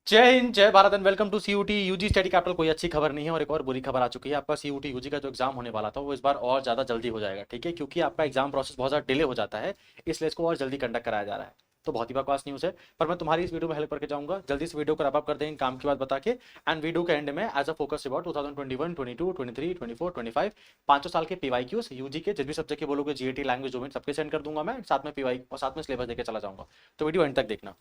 जय हिंद, जय Bharat and welcome to CUET UG study capital. कोई अच्छी खबर नहीं है और एक और बुरी खबर आ चुकी है। आपका सीयूटी यूजी का जो एग्जाम होने वाला था वो इस बार और ज़्यादा जल्दी हो जाएगा, ठीक है, क्योंकि आपका एग्जाम प्रोसेस बहुत ज़्यादा डिले हो जाता है, इसलिए इसको और जल्दी कंडक्ट कराया जा रहा है। तो बहुत ही बकवास न्यूज़ है, पर मैं तुम्हारी इस वीडियो में हेल्प करके जाऊंगा। जल्दी से वीडियो को रैप अप कर देंगे काम की बात बता के। एंड वीडियो के एंड में एज अ फोकस अबाउट 2021, 22, 23, 24, 25 पांचों साल के पीवाईक्यूज यूजी के जिस भी सब्जेक्ट के बोलोगे, जीएटी, लैंग्वेज, डोमेन, सबके सेंड कर दूंगा मैं, साथ में पीवाई और साथ में सिलेबस देके चला जाऊंगा। तो वीडियो एंड तक देखना।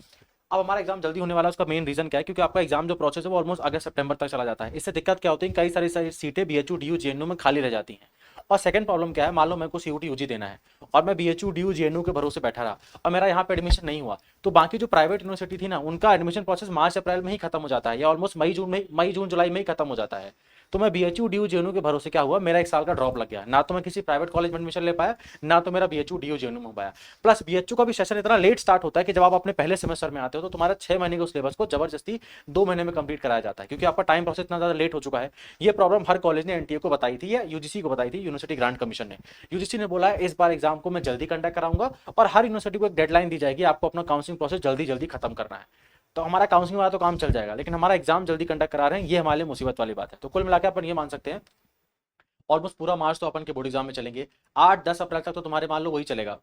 अब हमारा एग्जाम जल्दी होने वाला है, उसका मेन रीजन क्या है? क्योंकि आपका एग्जाम जो प्रोसेस है वो ऑलमोस्ट अगस्त सितंबर तक चला जाता है। इससे दिक्कत क्या होती है? कई सारी सीटें बीएचयू डीयू जेएनयू में खाली रह जाती हैं। और सेकंड प्रॉब्लम क्या है? मान लो मेरे को सीयूटी यूजी देना है और मैं बीएचयू डीयू जेएनयू के भरोसे बैठा रहा और मेरा यहाँ पे एडमिशन नहीं हुआ, तो बाकी जो प्राइवेट यूनिवर्सिटी थी ना, उनका एडमिशन प्रोसेस मार्च अप्रैल में ही खत्म हो जाता है, या ऑलमोस्ट मई जून जुलाई में ही खत्म हो जाता है। तो मैं बीएचयू डीयू जेएनयू के भरोसे क्या हुआ, मेरा एक साल का ड्रॉप लग गया। ना तो मैं किसी प्राइवेट कॉलेज में एडमिशन ले पाया, ना तो मेरा बीएचयू डीयू जेएनयू में हो पाया। प्लस बीएचयू का भी सेशन इतना लेट स्टार्ट होता है कि जब आप अपने पहले सेमेस्टर में आते हो तो तुम्हारा 6 महीने के सिलेबस को जबरदस्ती 2 महीने में कंप्लीट कराया जाता है, क्योंकि आपका टाइम प्रोसेस इतना ज्यादा लेट हो चुका है। ये प्रॉब्लम हर कॉलेज ने एनटीए को बताई थी या यूजीसी को बताई थी, यूनिवर्सिटी ग्रांट कमीशन ने। यूजीसी ने बोला है इस बार एग्जाम को मैं जल्दी कंडक्ट कराऊंगा और हर यूनिवर्सिटी को एक डेडलाइन दी जाएगी, आपको अपना काउंसलिंग प्रोसेस जल्दी जल्दी खत्म करना है। तो हमारा काउंसलिंग वाला तो काम चल जाएगा, लेकिन हमारा एग्जाम जल्दी कंडक्ट करा रहे हैं, ये हमारे लिए मुसीबत वाली बात है। तो कुल मिलाकर अपन ये मान सकते हैं ऑलमोस्ट पूरा मार्च तो अपन के बोर्ड एग्जाम में चलेंगे। 8-10 अप्रैल तक तो तुम्हारे मान लो वही चलेगा,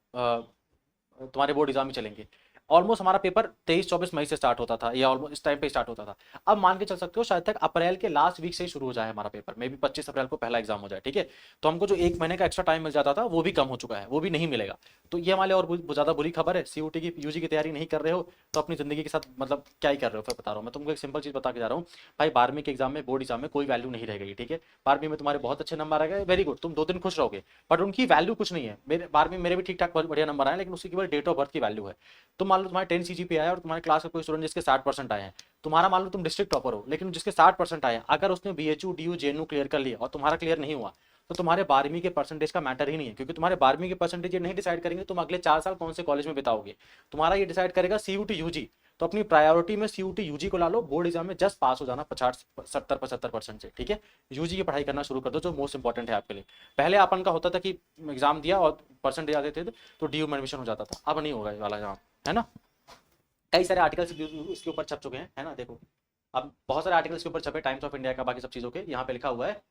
तुम्हारे बोर्ड एग्जाम ही चलेंगे। ऑलमोस्ट हमारा पेपर 23-24 मई से स्टार्ट होता था, या ऑलमोस्ट इस टाइम पे स्टार्ट होता था। अब मान के चल सकते हो शायद तक अप्रैल के लास्ट वीक से ही शुरू हो जाए हमारा पेपर, मे बी 25 अप्रैल को पहला एग्जाम हो जाए, ठीक है। तो हमको जो 1 महीने का एक्स्ट्रा टाइम मिल जाता था वो भी कम हो चुका है, वो भी नहीं मिलेगा। तो ये हमारे और ज्यादा बुरी खबर है। सीयूटी की यूजी की तैयारी नहीं कर रहे हो तो अपनी जिंदगी के साथ मतलब क्या ही कर रहे हो, फिर बता रहा हूँ मैं तुमको। एक सिंपल चीज बता के जा रहा हूँ भाई, 12वीं के एग्जाम में, बोर्ड एग्जाम में कोई वैल्यू नहीं रह गई, ठीक है। 12वीं में तुम्हारे बहुत अच्छे नंबर आ गए, वेरी गुड, तुम 2 दिन खुश रहोगे, बट उनकी वैल्यू कुछ नहीं है। मेरे 12वीं मेरे भी ठीक ठाक बढ़िया नंबर आए, लेकिन उसकी केवल डेट ऑफ बर्थ की वैल्यू है। तुम मान लो तुम्हारे 10 सीजीपी आया और तुम्हारे क्लास का कोई स्टूडेंट जिसके 60% आए हैं, तुम्हारा मान लो तुम डिस्ट्रिक्ट टॉपर हो, लेकिन जिसके 60% आए, अगर उसने बीएचयू डीयू जेएनयू क्लियर कर लिया और तुम्हारा क्लियर नहीं हुआ, तो तुम्हारे 12वीं के परसेंटेज का मैटर ही नहीं है, क्योंकि तुम्हारे 12वीं के परसेंटेज ये नहीं डिसाइड करेंगे तुम अगले 4 साल कौन से कॉलेज में बिताओगे। तुम्हारा ये डिसाइड करेगा सीयूटी यूजी। तो अपनी प्रायोरिटी में सीयूटी यूजी को ला लो, बोर्ड एग्जाम में जस्ट पास हो जाना 50, 70, 75% से, ठीक है। यूजी की पढ़ाई करना शुरू कर दो, जो मोस्ट इंपॉर्टेंट है आपके लिए। पहले अपन का होता था कि एग्जाम दिया और परसेंटेज आते थे तो डीयू में एडमिशन हो जाता था, अब नहीं होगा ये वाला काम, है ना। कई सारे आर्टिकल्स इसके ऊपर छप चुके हैं, है ना, देखो। अब बहुत सारे आर्टिकल्स के ऊपर छपे, टाइम्स ऑफ इंडिया का, बाकी सब चीज़ों के। यहाँ पे लिखा हुआ है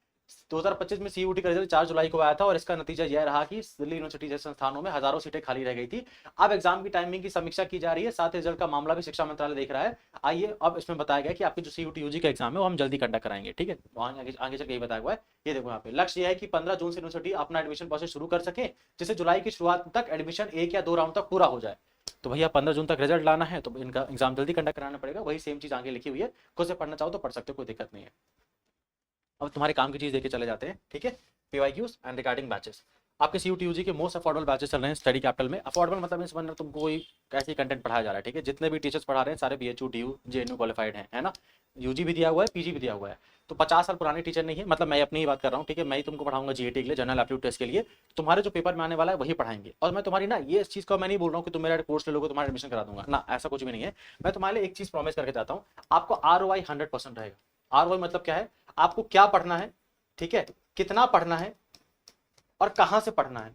2025 में सीयूटी का रिजल्ट 4 जुलाई को आया था और इसका नतीजा यह रहा कि दिल्ली यूनिवर्सिटी जैसे संस्थानों में हजारों सीटें खाली रह गई थी। अब एग्जाम की टाइमिंग की समीक्षा की जा रही है, साथ ही रिजल्ट का मामला भी शिक्षा मंत्रालय देख रहा है। आइए अब इसमें बताया गया कि आपकी जो सीयूटी यूजी का एग्जाम है वो हम जल्दी कंडक्ट कराएंगे, ठीक है। आगे चल के यही बताया हुआ है। ये देखो यहाँ पे लक्ष्य यह है कि 15 जून से यूनिवर्सिटी अपना एडमिशन प्रोसेस शुरू कर सके, जिससे जुलाई की शुरुआत तक एडमिशन 1 या 2 राउंड तक पूरा हो जाए। तो भैया 15 जून तक रिजल्ट लाना है तो इनका एग्जाम जल्दी कंडक्ट कराना पड़ेगा। वही सेम चीज आगे लिखी हुई है, खुद से पढ़ना चाहो तो पढ़ सकते हो, कोई दिक्कत नहीं है। अब तुम्हारे काम की चीज देके चले जाते हैं, ठीक है। PYQs and regarding batches. आपके सीयूटी यूजी के मोस्ट अफोर्डेबल बैचेस चल रहे हैं स्टडी कैपिटल में। अफोर्डेबल मतलब इस बंदर तुमको कोई कैसी कंटेंट पढ़ाया जा रहा है, ठीक है। जितने भी टीचर्स पढ़ा रहे हैं सारे बीएचयू डीयू जेएनयू क्वालिफाइड हैं, है ना। यूजी भी दिया हुआ है, पीजी भी दिया हुआ है। तो 50 साल पुराने टीचर नहीं है, मतलब मैं अपनी ही बात कर रहा हूँ, ठीक है। मैं ही तुमको पढ़ाऊंगा जीएटी के लिए, जनरल एप्टीट्यूड टेस्ट के लिए। तुम्हारे जो पेपर में आने वाला है वही पढ़ाएंगे। और मैं तुम्हारी ना ये इस चीज को मैं नहीं बोल रहा हूँ कि तुम मेरा कोर्स ले लोगे तुम्हारा एडमिशन करा दूंगा ना, ऐसा कुछ भी नहीं है। मैं तुम्हारे लिए एक चीज प्रॉमिस करके जाता हूँ, आपको आरओआई 100% रहेगा। आरओआई मतलब क्या है? आपको क्या पढ़ना है, ठीक है, कितना पढ़ना है और कहां से पढ़ना है,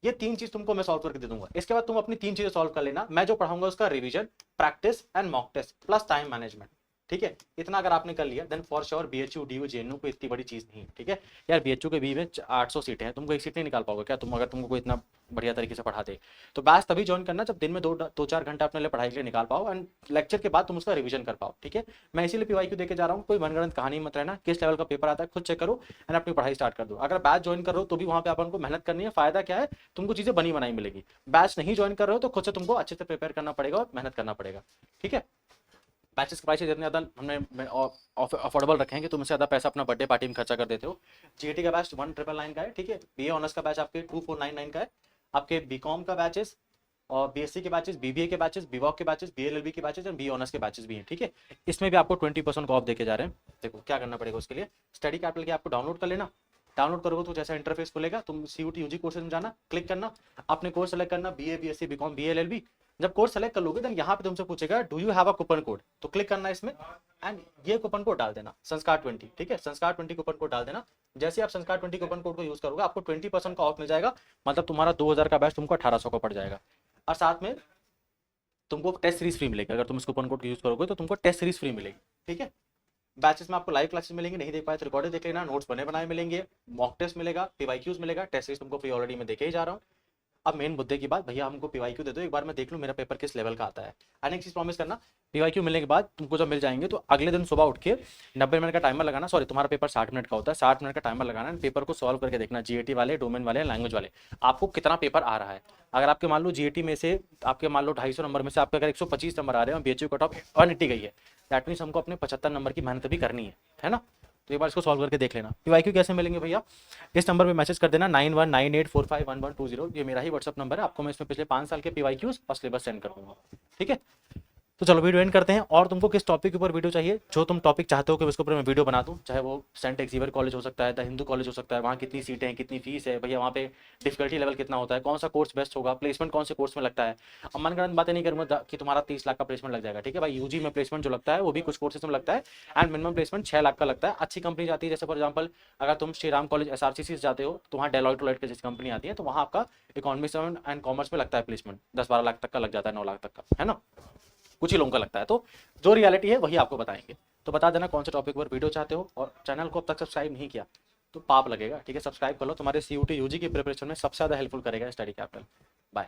ये 3 चीज तुमको मैं सॉल्व करके दे दूंगा। इसके बाद तुम अपनी 3 चीजें सॉल्व कर लेना। मैं जो पढ़ाऊंगा उसका revision, practice and mock test plus time management, ठीक है। इतना अगर आपने कर लिया then for sure BHU DU JNU को इतनी बड़ी चीज नहीं, ठीक है। यार बीएचयू के बी में 800 सीटें हैं, तुमको एक सीट नहीं निकाल पाओगे क्या तुम, अगर तुमको कोई इतना बढ़िया तरीके से पढ़ा दे। तो बैच तभी ज्वाइन करना जब दिन में 2-4 घंटा अपने लिए पढ़ाई के लिए निकाल पाओ, एंड लेक्चर के बाद तुम उसका रिवीजन कर पाओ, ठीक है। मैं इसीलिए पीवाईक्यू देके जा रहा हूँ, कोई मनगढ़ंत कहानी मत रहना। किस लेवल का पेपर आता है खुद चेक करो एंड अपनी पढ़ाई स्टार्ट कर दो। अगर बैच ज्वाइन कर रहे हो तो भी वहां पे अपन को मेहनत करनी है। फायदा क्या है? तुमको चीजें बनी बनाई मिलेगी। बैच नहीं ज्वाइन कर रहे हो तो खुद से तुमको अच्छे से प्रिपेयर करना पड़ेगा और मेहनत करना पड़ेगा, ठीक है। बैचेस के प्राइस जितने ज़्यादा हमने अफोर्डेबल रखे हैं कि तुम इससे ज़्यादा पैसा अपना बर्थडे पार्टी में खर्चा कर देते हो। जीएटी का बैच 1999 का है, ठीक है। बीए ऑनर्स का बैच आपके 2499 का है। आपके बीकॉम का बैचेस और बीएससी के बैचेस, बीबीए के बैचेस, बीवॉक के बैचेस, बीएलएलबी के बैचेस और बी ऑनर्स के बैचेस भी हैं, ठीक है। इसमें भी आपको 20% को ऑफ देके जा रहे हैं। देखो क्या करना पड़ेगा उसके लिए, स्टडी कैपिटल के आपको डाउनलोड कर लेना। डाउनलोड करोगे तो जैसा इंटरफेस खुलेगा, तुम सीयूटी यूजी कोर्सेज में जाना, क्लिक करना, अपने कोर्स सेलेक्ट करना, बीए, बीएससी, बीकॉम, बीएलएलबी। जब कोर्स सेलेक्ट कर लोगे देन यहाँ पे तुमसे पूछेगा do you have a coupon code, तो क्लिक करना है इसमें एंड ये कूपन कोड डाल देना, संस्कार 20, ठीक है। संस्कार 20 कूपन कोड डाल देना। जैसे आप संस्कार 20 कूपन कोड को यूज करोगे आपको 20% का ऑफ मिल जाएगा। मतलब तुम्हारा 2000 का बैच तुमको 1800 का पड़ जाएगा। और साथ में तुमको टेस्ट सीरीज फ्री मिलेगी। अगर तुम इस कूपन कोड यूज करोगे तो तुमको टेस्ट सीरीज फ्री मिलेगी, ठीक है। बैचेस में आपको लाइव क्लासेस मिलेंगे, नहीं देख पाए तो रिकॉर्डेड देख लेना, नोट्स बने बनाए मिलेंगे, मॉक टेस्ट मिलेगा, पीवाईक्यूज मिलेगा, टेस्ट सीरीज तुमको फ्री ऑलरेडी मैं देके ही जा रहा हूँ। अब मेन मुद्दे की बात, भैया हमको पीवाईक्यू दे दो, एक बार मैं देख लूँ मेरा पेपर किस लेवल का आता है। एंड एक चीज प्रॉमिस करना, पीवाईक्यू मिलने के बाद तुमको जब मिल जाएंगे तो अगले दिन सुबह उठ के 90 मिनट का टाइमर लगाना, सॉरी तुम्हारा पेपर 60 मिनट का होता है, 60 मिनट का टाइमर लगाना, पेपर को सॉल्व करके देखना, जीएटी वाले, डोमेन वाले, लैंग्वेज वाले, आपको कितना पेपर आ रहा है। अगर आपके मान लो जीएटी में से आपके मान लो 250 नंबर में से आपके अगर 125 नंबर आ रहे हैं और बीएचयू कट ऑफ 180 गई है, दैट मीन्स हमको अपने 75 नंबर की मेहनत भी करनी है ना। तो एक बार इसको सॉल्व करके देख लेना। पीवाईक्यू कैसे मिलेंगे भैया, इस नंबर पे मैसेज कर देना 9198451120, ये मेरा ही व्हाट्सअप नंबर है, आपको मैं इसमें पिछले 5 साल के पीवाईक्यूज और सिलेबस सेंड कर दूंगा, ठीक है। तो चलो वीडियो एंड करते हैं। और तुमको किस टॉपिक के ऊपर वीडियो चाहिए, जो तुम टॉपिक चाहते हो कि उसके ऊपर मैं वीडियो बना दूं, चाहे वो सेंट एक्जीवर कॉलेज हो सकता है, द हिंदू कॉलेज हो सकता है, वहाँ कितनी सीटें हैं, कितनी फीस है भैया, वहाँ पे डिफिकल्टी लेवल कितना होता है, कौन सा कोर्स बेस्ट होगा, प्लेसमेंट कौन से कोर्स में लगता है। अब मनगढ़ंत बातें नहीं करूँगा कि तुम्हारा 30 लाख का प्लेसमेंट लग जाएगा, ठीक है भाई। यूजी में प्लेसमेंट जो लगता है वो भी कुछ कोर्सेज में लगता है, एंड मिनिमम प्लेसमेंट 6 लाख का लगता है। अच्छी कंपनी जाती है, जैसे फॉर एग्जाम्पल अगर तुम श्री राम कॉलेज SRCC से जाते हो तो वहाँ डेलॉयट की जैसी कंपनी आती है, तो वहाँ आपका इकोनॉमिक्स एंड कॉमर्स में लगता है प्लेसमेंट 10-12 लाख तक का लग जाता है, 9 लाख तक का, है ना। कुछ ही लोगों का लगता है, तो जो रियलिटी है वही आपको बताएंगे। तो बता देना कौन से टॉपिक पर वीडियो चाहते हो, और चैनल को अब तक सब्सक्राइब नहीं किया तो पाप लगेगा, ठीक है। सब्सक्राइब कर लो, तुम्हारे CUT UG की प्रिपरेशन में सबसे ज़्यादा हेल्पफुल करेगा स्टडी कैपिटल। बाय।